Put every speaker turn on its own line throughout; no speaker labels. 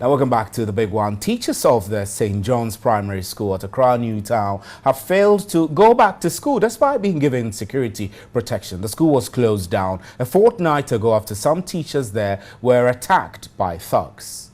Now, welcome back to the big one. Teachers of the St. John's Primary School at Accra New Town have failed to go back to school despite being given security protection. The school was closed down a fortnight ago after some teachers there were attacked by thugs.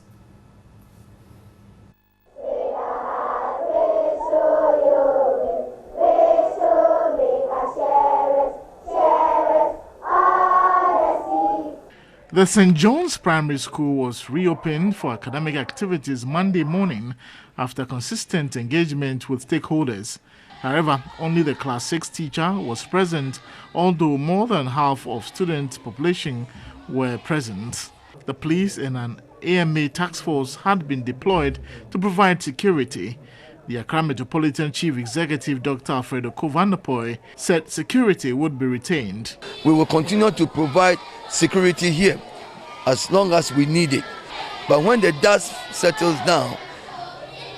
The St. John's Primary School was reopened for academic activities Monday morning after consistent engagement with stakeholders. However, only the Class 6 teacher was present, although more than half of student population were present. The police and an AMA task force had been deployed to provide security. The Accra Metropolitan Chief Executive Dr. Alfredo Kovandapoy said security would be retained.
We will continue to provide security here as long as we need it. But when the dust settles down,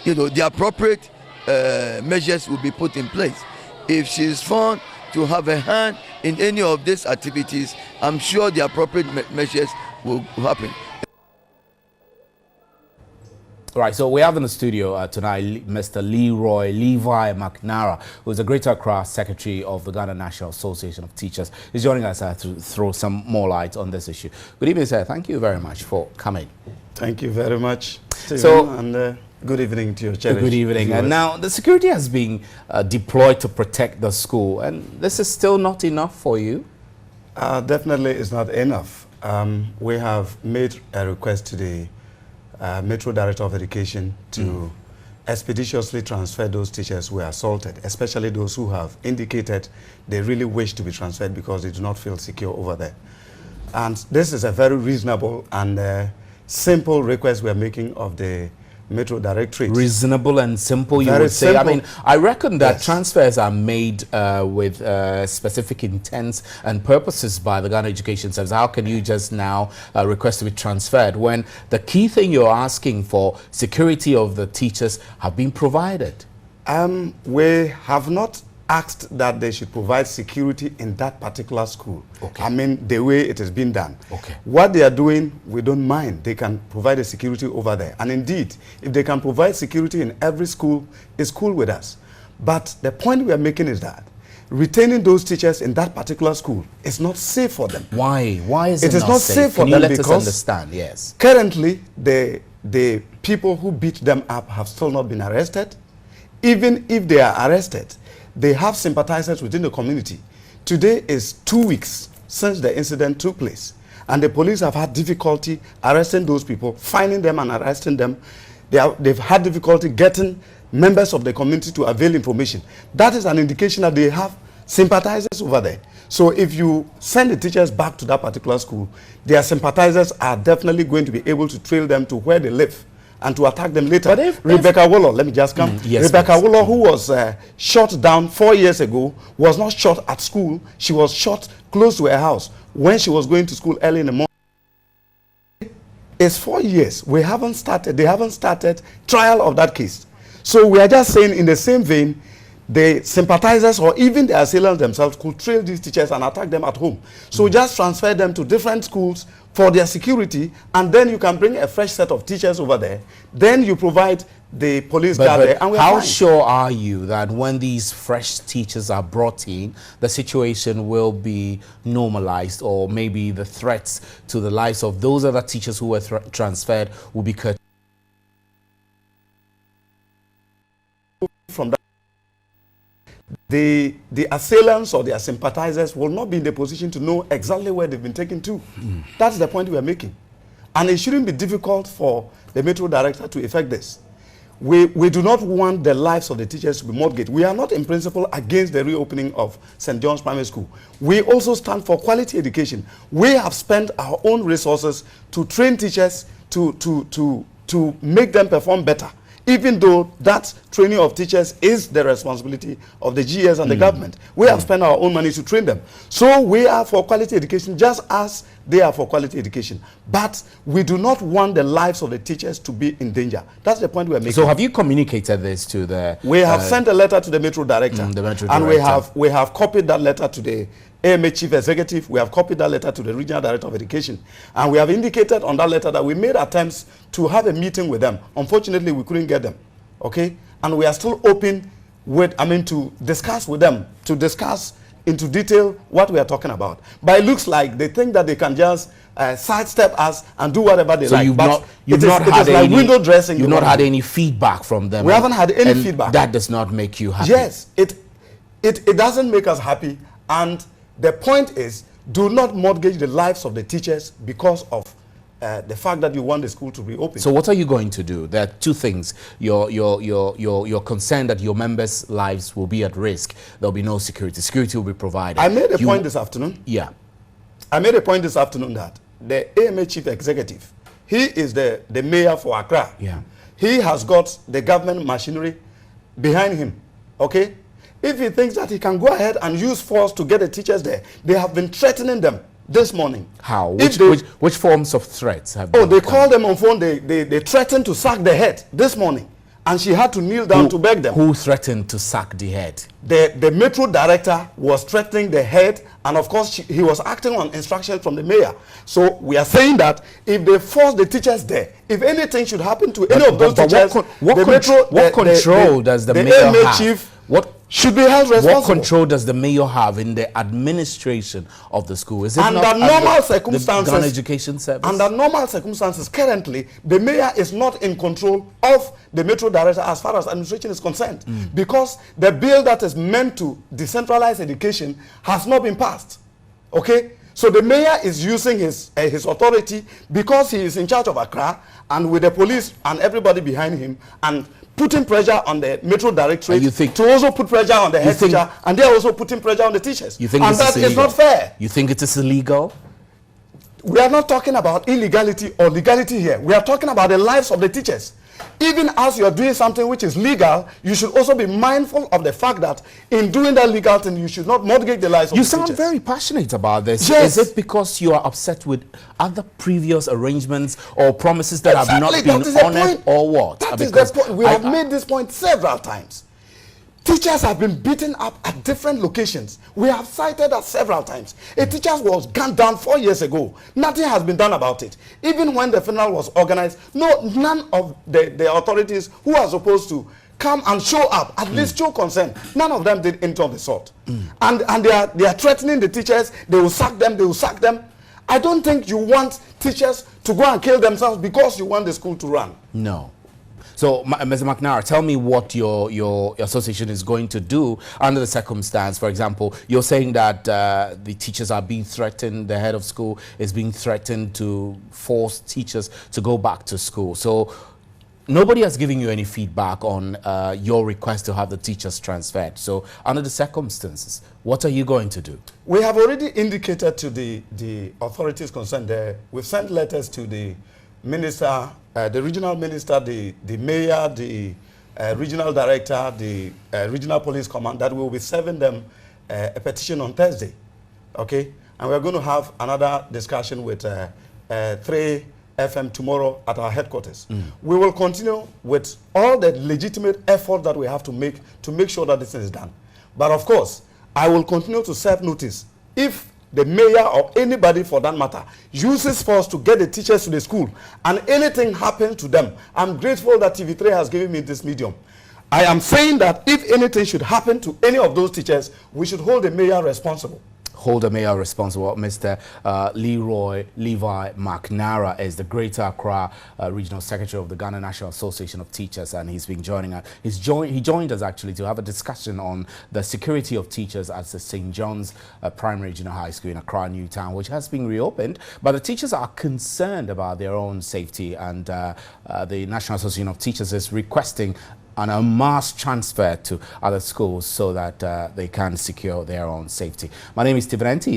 the appropriate measures will be put in place. If she is found to have a hand in any of these activities, I'm sure the appropriate measures will happen.
All right, so we have in the studio tonight Mr. Levi McNara, who is the Greater Accra Secretary of the Ghana National Association of Teachers. He's joining us to throw some more light on this issue. Good evening, sir. Thank you very much for coming.
Thank you very much, Stephen, and good evening to your cherished
Good evening.
viewers.
And now the security has been deployed to protect the school, and this is still not enough for you?
Definitely it's not enough. We have made a request to the Metro Director of Education to expeditiously transfer those teachers who were assaulted, especially those who have indicated they really wish to be transferred because they do not feel secure over there. And this is a very reasonable and simple request we are making of the Metro Directorate.
Reasonable and simple, you
Very
would say.
simple.
I mean, I reckon that
Yes.
transfers are made with specific intents and purposes by the Ghana Education Service. How can you just now request to be transferred when the key thing you're asking for, security of the teachers, have been provided?
We have not asked that they should provide security in that particular school.
Okay.
I mean, the way it has been done.
Okay.
What they are doing, we don't mind. They can provide the security over there. And indeed, if they can provide security in every school, it's cool with us. But the point we are making is that retaining those teachers in that particular school is not safe for them.
Why? Why is it
It is not safe for
Can you
them
let us
because
understand? Yes.
currently, the people who beat them up have still not been arrested. Even if they are arrested, they have sympathizers within the community. Today is 2 weeks since the incident took place, and the police have had difficulty arresting those people, finding them and arresting them. They've had difficulty getting members of the community to avail information. That is an indication that they have sympathizers over there. So if you send the teachers back to that particular school, their sympathizers are definitely going to be able to trail them to where they live and to attack them later.
But if
Rebecca Wollo, let me just come.
Yes,
Rebecca
please.
Wollo, who was shot down 4 years ago, was not shot at school. She was shot close to her house when she was going to school early in the morning. It's 4 years. They haven't started trial of that case. So we are just saying, in the same vein, the sympathizers or even the assailants themselves could trail these teachers and attack them at home. So just transfer them to different schools for their security, and then you can bring a fresh set of teachers over there. Then you provide the police guard there, and we're
how
fine.
sure are you that when these fresh teachers are brought in, the situation will be normalized, or maybe the threats to the lives of those other teachers who were transferred will be cut?
From that, the assailants or their sympathizers will not be in the position to know exactly where they've been taken to. That's the point we are making. And it shouldn't be difficult for the Metro Director to effect this. We do not want the lives of the teachers to be mortgaged. We are not in principle against the reopening of St. John's Primary School. We also stand for quality education. We have spent our own resources to train teachers to make them perform better, even though that training of teachers is the responsibility of the GS and the government. We have spent our own money to train them. So we are for quality education, just as they are for quality education. But we do not want the lives of the teachers to be in danger. That's the point we're making.
So have you communicated this to the...
We have sent a letter to the Metro Director. And we have copied that letter to the AMA Chief Executive. We have copied that letter to the Regional Director of Education. And we have indicated on that letter that we made attempts to have a meeting with them. Unfortunately, we couldn't get them. Okay? And we are still open to discuss with them, to discuss into detail what we are talking about. But it looks like they think that they can just sidestep us and do whatever they like. You've not had any window dressing.
You've not had any feedback from them.
We haven't had any feedback.
That does not make you happy.
Yes, it doesn't make us happy. And the point is, do not mortgage the lives of the teachers because of the fact that you want the school to reopen.
So what are you going to do? There are two things. You're concerned that your members' lives will be at risk. There'll be no security. Security will be provided.
I made a point this afternoon.
Yeah.
I made a point this afternoon that the AMA Chief Executive, he is the mayor for Accra.
Yeah.
He has got the government machinery behind him. Okay? If he thinks that he can go ahead and use force to get the teachers there, they have been threatening them this morning.
How? Which forms of threats have
they called them on phone. They threatened to sack the head this morning, and she had to kneel down to beg them.
Who threatened to sack the head?
The Metro Director was threatening the head, and of course he was acting on instructions from the mayor. So we are saying that if they force the teachers there, if anything should happen to any of those teachers,
what control does the mayor have?
Chief
what
should be held responsible.
What control does the mayor have in the administration of the school? Is it
under
not
normal circumstances,
the Ghana Education Service?
Under normal circumstances, currently, the mayor is not in control of the Metro Director as far as administration is concerned, because the bill that is meant to decentralize education has not been passed. Okay? So the mayor is using his authority because he is in charge of Accra, and with the police and everybody behind him, and putting pressure on the Metro Directorate to also put pressure on the head teacher, and they are also putting pressure on the teachers.
You think
and that is not fair.
You think it is illegal?
We are not talking about illegality or legality here. We are talking about the lives of the teachers. Even as you are doing something which is legal, you should also be mindful of the fact that in doing that legal thing, you should not mortgage the lives of the teachers.
You sound very passionate about this.
Yes.
Is it because you are upset with other previous arrangements or promises that have not been honored, or what?
That is the point. We have made this point several times. Teachers have been beaten up at different locations. We have cited that several times. A teacher was gunned down 4 years ago. Nothing has been done about it. Even when the funeral was organized, none of the authorities who are supposed to come and show up, at least show concern, none of them did anything of the sort. And they are threatening the teachers. They will sack them. They will sack them. I don't think you want teachers to go and kill themselves because you want the school to run.
No. So, Mr. McNara, tell me what your association is going to do under the circumstance. For example, you're saying that the teachers are being threatened, the head of school is being threatened to force teachers to go back to school. So, nobody has given you any feedback on your request to have the teachers transferred. So, under the circumstances, what are you going to do?
We have already indicated to the authorities concerned there. We've sent letters to the minister, the regional minister, the mayor, the regional director, the regional police command, that we will be serving them a petition on Thursday. Okay? And we're going to have another discussion with 3FM tomorrow at our headquarters. We will continue with all the legitimate effort that we have to make sure that this is done. But of course, I will continue to serve notice if the mayor or anybody for that matter uses force to get the teachers to the school and anything happens to them. I'm grateful that TV3 has given me this medium. I am saying that if anything should happen to any of those teachers, we should hold the mayor responsible.
Hold the mayor responsible. Mr. Levi McNara is the Greater Accra Regional Secretary of the Ghana National Association of Teachers, and he's been joining us. He joined us actually to have a discussion on the security of teachers at the St. John's Primary Junior High School in Accra, Newtown, which has been reopened, but the teachers are concerned about their own safety, and the National Association of Teachers is requesting a mass transfer to other schools so that they can secure their own safety. My name is Stephen Enti.